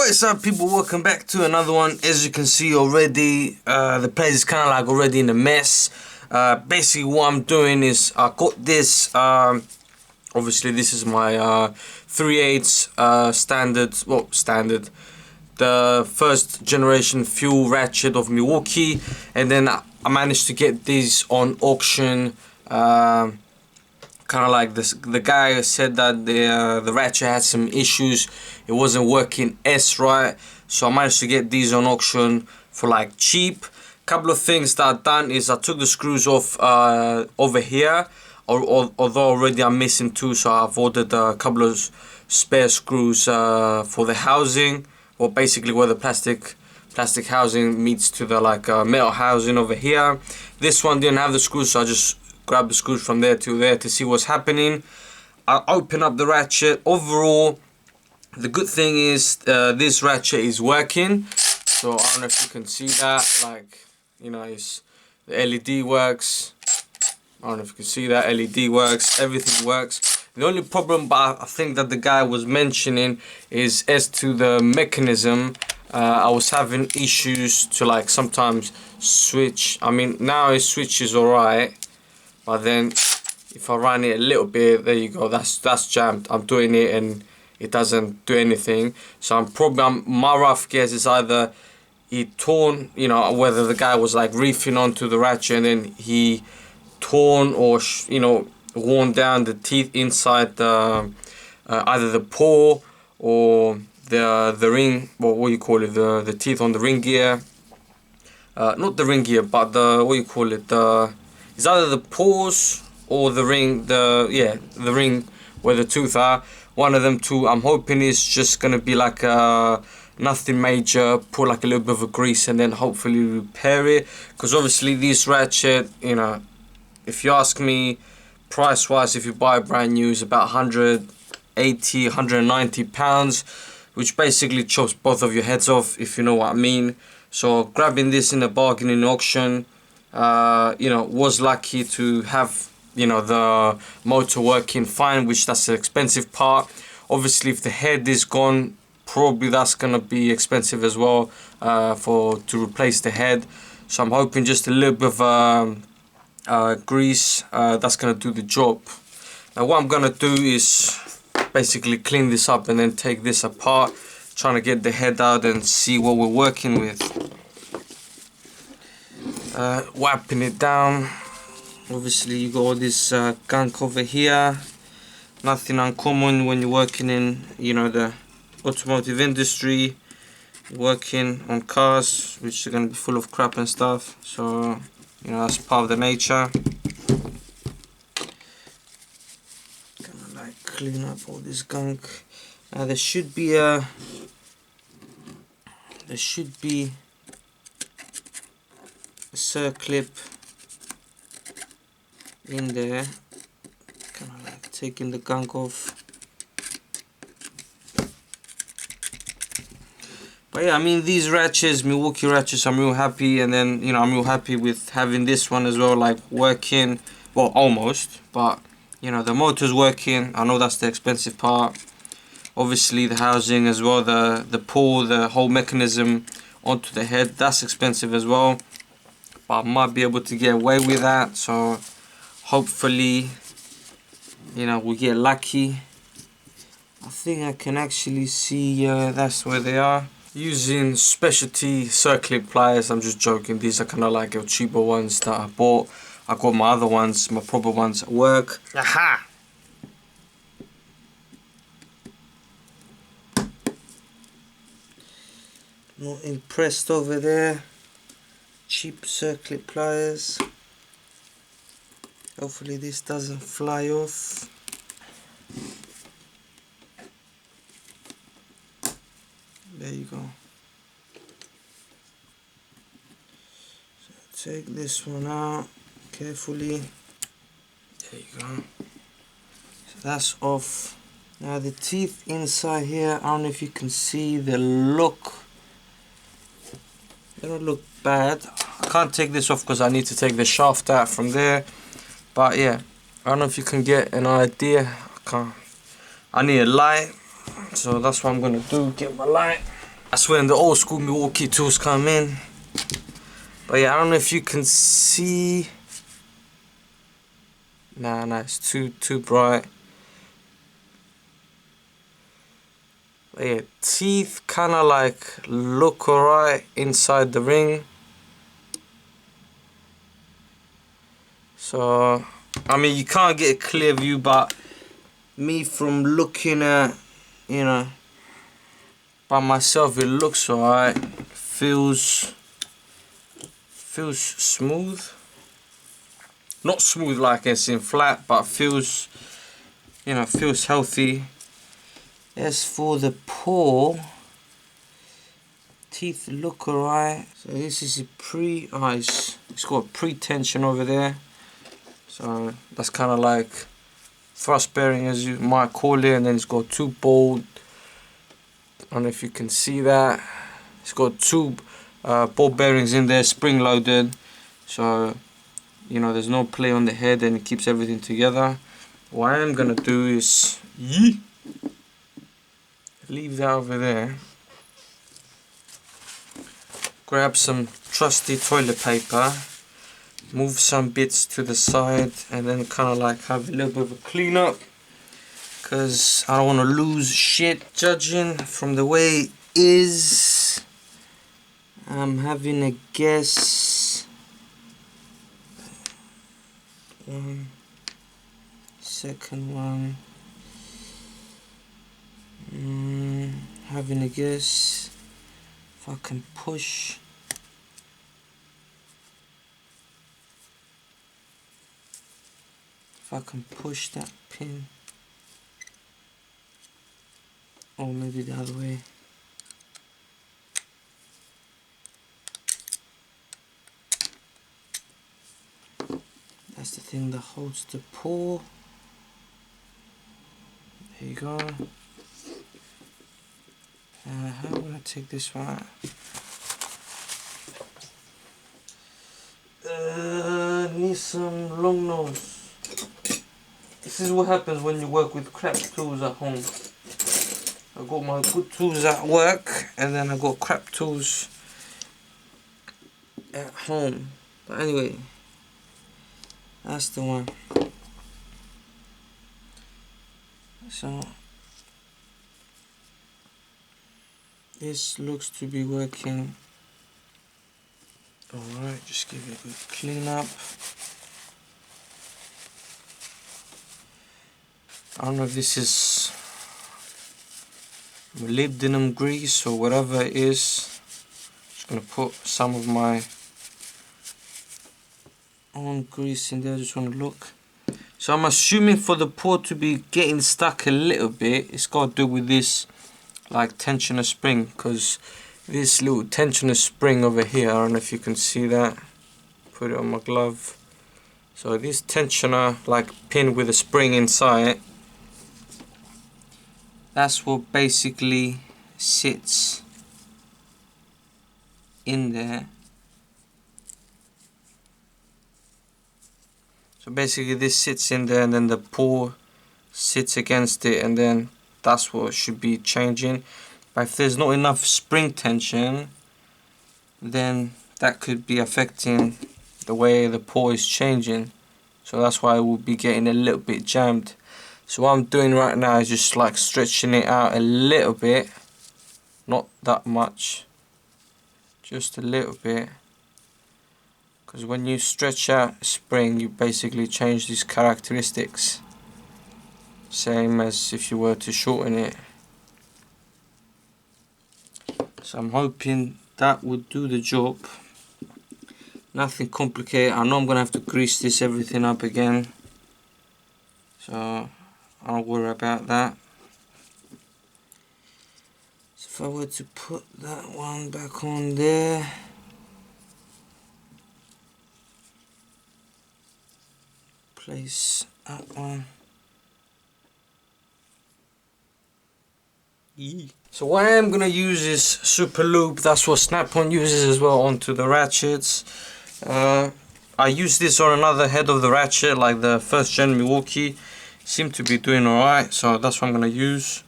What is up, people? Welcome back to another one. As you can see already, the place is kind of like already in a mess. Basically what I'm doing is I got this, obviously this is my 3/8 standard, the first generation fuel ratchet of Milwaukee, and then I managed to get these on auction. Kind of like this, the guy said that the ratchet had some issues, it wasn't working right, so I managed to get these on auction for like cheap. Couple of things that I've done is I took the screws off over here, although already I'm missing two, so I've ordered a couple of spare screws for the housing, or basically where the plastic housing meets to the metal housing over here. This one didn't have the screws, so I just grab the screws from there to there to see what's happening. I open up the ratchet. Overall, the good thing is this ratchet is working. So I don't know if you can see that, it's the LED works. I don't know if you can see that, LED works, everything works. The only problem, but I think that the guy was mentioning, is as to the mechanism. I was having issues to sometimes switch. I mean, now it switches alright, but then if I run it a little bit, there you go, that's jammed. I'm doing it and it doesn't do anything. So my rough guess is either he torn, whether the guy was reefing onto the ratchet and then he torn or worn down the teeth inside the either the paw or the ring, what you call it, the teeth on the ring gear. Not the ring gear, but it's either the paws or the ring, the ring where the tooth are. One of them two. I'm hoping it's just gonna be nothing major. Put a little bit of a grease and then hopefully repair it. Because obviously this ratchet, if you ask me, price wise, if you buy brand new, is about 180, 190 pounds, which basically chops both of your heads off, if you know what I mean. So grabbing this in a bargaining auction, was lucky to have the motor working fine, which that's the expensive part. Obviously if the head is gone, probably that's gonna be expensive as well, to replace the head. So I'm hoping just a little bit of grease, that's gonna do the job. Now what I'm gonna do is basically clean this up and then take this apart, trying to get the head out and see what we're working with. Wiping it down. Obviously you got all this gunk over here. Nothing uncommon when you're working in the automotive industry, working on cars which are going to be full of crap and stuff, so that's part of the nature. Gonna clean up all this gunk. There should be a circlip in there, kind of taking the gunk off. But yeah, I mean, these ratchets, Milwaukee ratchets, I'm real happy, and then I'm real happy with having this one as well, working, well, almost, but the motor's working. I know that's the expensive part. Obviously the housing as well, the pull, the whole mechanism onto the head, that's expensive as well, but I might be able to get away with that. So hopefully we get lucky. I think I can actually see, that's where they are. Using specialty circlip pliers, I'm just joking, these are kind of cheaper ones that I bought. I got my other ones, my proper ones at work. Aha! Not impressed over there. Cheap circlip pliers. Hopefully this doesn't fly off. There you go. So take this one out carefully. There you go. So that's off. Now the teeth inside here, I don't know if you can see, they don't look bad. I can't take this off because I need to take the shaft out from there. But yeah, I don't know if you can get an idea. I need a light, so that's what I'm gonna do, get my light. That's when the old school Milwaukee tools come in. But yeah, I don't know if you can see. Nah, it's too bright. But yeah, teeth kind of like look alright inside the ring. So, I mean, you can't get a clear view, but me from looking at, you know, by myself, it looks alright. Feels smooth. Not smooth like it's in flat, but feels, you know, feels healthy. As for the paw, teeth look alright. So this is a it's got pre-tension over there. So that's kind of like thrust bearing, as you might call it, and then it's got two ball. I don't know if you can see that. It's got two ball bearings in there, spring loaded. So, you know, there's no play on the head and it keeps everything together. What I am gonna do is leave that over there. Grab some trusty toilet paper, move some bits to the side, and then kind of like have a little bit of a clean up, because I don't want to lose shit. Judging from the way it is, I'm having a guess. One, second one. Having a guess if I can push. If I can push that pin, or maybe the other way. That's the thing that holds the paw. There you go. How am I gonna take this one out? Need some long nose. This is what happens when you work with crap tools at home. I got my good tools at work, and then I got crap tools at home. But anyway, that's the one. So this looks to be working alright. Just give it a good clean up. I don't know if this is molybdenum grease or whatever it is. Just gonna put some of my own grease in there. I just want to look. So I'm assuming for the paw to be getting stuck a little bit, it's got to do with this like tensioner spring, because this little tensioner spring over here, I don't know if you can see that. Put it on my glove. So this tensioner like pin with a spring inside, that's what basically sits in there. So basically this sits in there, and then the paw sits against it, and then that's what should be changing. But if there's not enough spring tension, then that could be affecting the way the paw is changing. So that's why it will be getting a little bit jammed. So what I'm doing right now is just like stretching it out a little bit, not that much, just a little bit. Because when you stretch out a spring, you basically change these characteristics, same as if you were to shorten it. So I'm hoping that would do the job. Nothing complicated. I know I'm gonna have to grease this everything up again, so I'll worry about that. So if I were to put that one back on there, place that one. So what I am going to use is super lube. That's what Snap-on uses as well onto the ratchets. I use this on another head of the ratchet, like the first gen Milwaukee. Seemed to be doing alright, so that's what I'm going to use.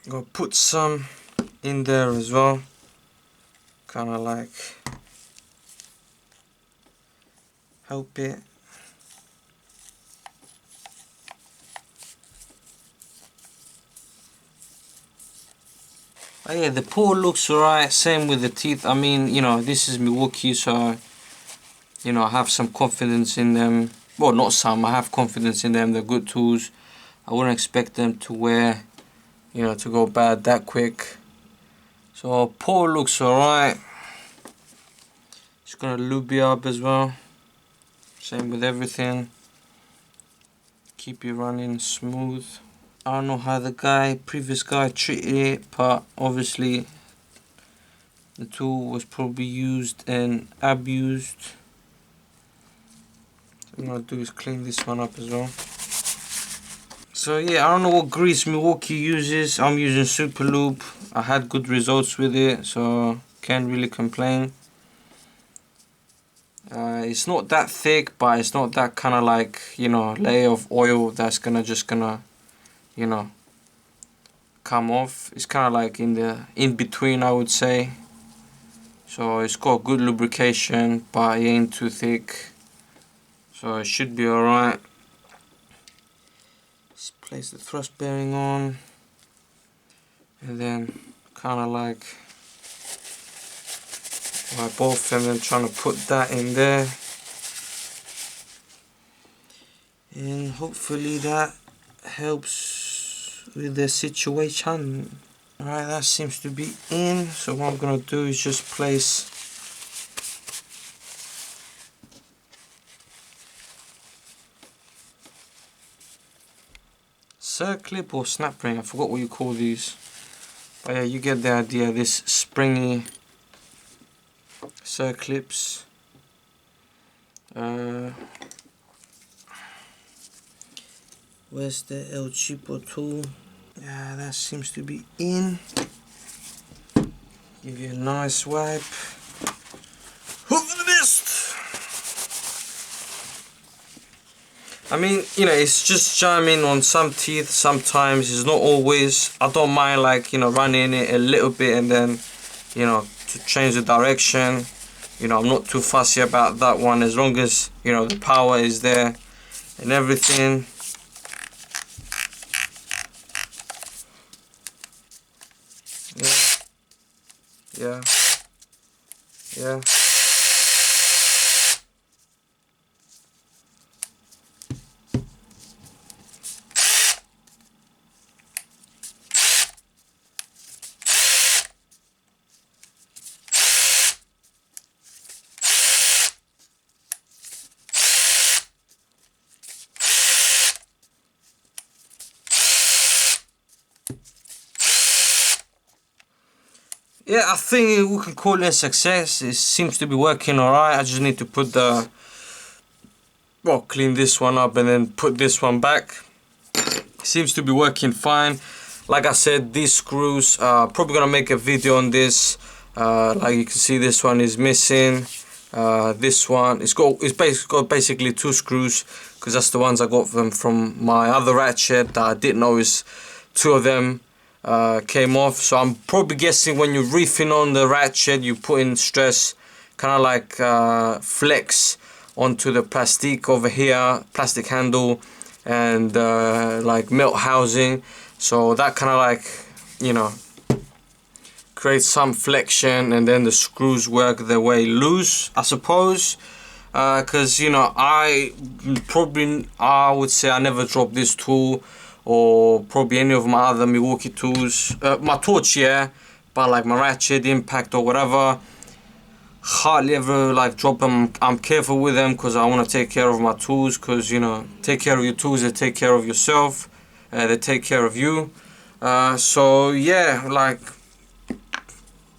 Gonna put some in there as well, kind of like help it. Oh yeah, the paw looks alright, same with the teeth. I mean, you know, this is Milwaukee, so you know, I have some confidence in them. Well, not some, I have confidence in them. They're good tools. I wouldn't expect them to wear, you know, to go bad that quick. So paw looks alright. Just gonna lube it up as well. Same with everything. Keep it running smooth. I don't know how the previous guy treated it, but obviously the tool was probably used and abused. What I'm gonna do is clean this one up as well. So yeah, I don't know what grease Milwaukee uses. I'm using Super Lube. I had good results with it, so can't really complain. It's not that thick, but it's not that kind of like, you know, layer of oil that's just gonna, you know, come off. It's kind of like in between, I would say. So it's got good lubrication, but it ain't too thick, so it should be alright. Just place the thrust bearing on, and then kind of like both, and then trying to put that in there, and hopefully that helps with the situation. Alright, that seems to be in. So what I'm gonna do is just place circlip or snap ring, I forgot what you call these, but yeah, you get the idea. This springy circlips. Where's the El Cheapo tool? Yeah, that seems to be in. Give you a nice wipe. Hook the mist! I mean, you know, it's just jamming on some teeth sometimes. It's not always. I don't mind, like, you know, running it a little bit and then, you know, to change the direction. You know, I'm not too fussy about that one, as long as, you know, the power is there and everything. Yeah. Yeah, I think we can call it a success. It seems to be working alright. I just need to put clean this one up and then put this one back. Seems to be working fine. Like I said, these screws, probably gonna make a video on this. Like you can see, this one is missing. This one, it's got basically two screws, because that's the ones I got from my other Ratchet that I didn't know is two of them came off. So I'm probably guessing when you're reefing on the Ratchet, you put in stress, kind of like flex onto the plastic over here, plastic handle, and like melt housing. So that kind of like, you know, creates some flexion, and then the screws work their way loose, I suppose. Because, you know, I would say I never dropped this tool, or probably any of my other Milwaukee tools. My torch, yeah, but like my Ratchet, Impact, or whatever, hardly ever like drop them. I'm careful with them because I want to take care of my tools, because, you know, take care of your tools, they take care of yourself, they take care of you. So yeah, like,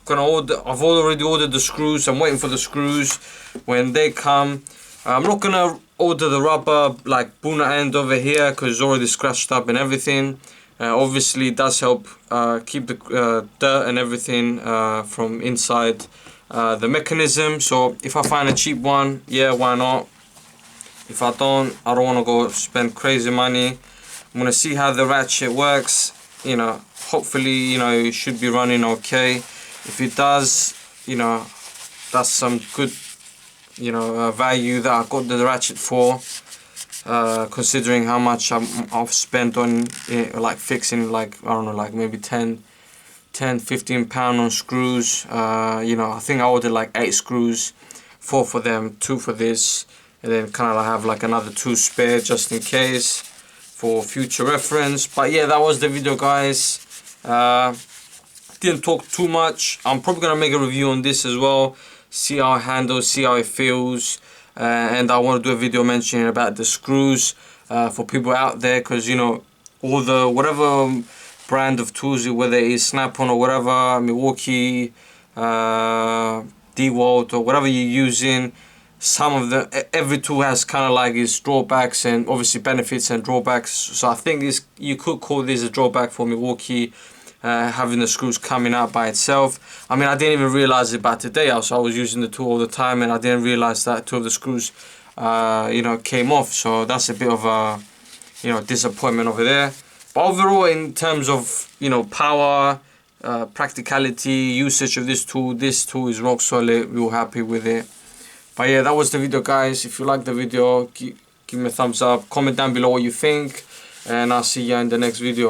I've already ordered the screws. I'm waiting for the screws. When they come, I'm not gonna order the rubber like Buna end over here, because it's already scratched up and everything. Obviously it does help keep the dirt and everything from inside the mechanism. So if I find a cheap one, yeah, why not? I don't want to go spend crazy money. I'm gonna see how the Ratchet works. you know, hopefully, you know, it should be running okay. If it does, you know, that's some good, you know, value that I got the Ratchet for, considering how much I've spent on it, like fixing, like, I don't know, like maybe 10-15 pound on screws. You know, I think I ordered like 8 screws, 4 for them, 2 for this, and then kind of have like another 2 spare just in case for future reference. But yeah, that was the video, guys. Didn't talk too much. I'm probably gonna make a review on this as well, see how it handles, see how it feels, and I want to do a video mentioning about the screws for people out there, because you know, all the whatever brand of tools, whether it's Snap-on or whatever, Milwaukee, DeWalt or whatever you're using, some of the every tool has kind of like its drawbacks and obviously benefits and drawbacks. So I think this, you could call this a drawback for Milwaukee, having the screws coming out by itself. I mean, I didn't even realize it by today. I was using the tool all the time, and I didn't realize that 2 of the screws you know, came off. So that's a bit of a, you know, disappointment over there. But overall, in terms of, you know, power, practicality, usage of this tool is rock solid. We were happy with it. But yeah, that was the video, guys. If you like the video, give me a thumbs up, comment down below what you think, and I'll see you in the next video.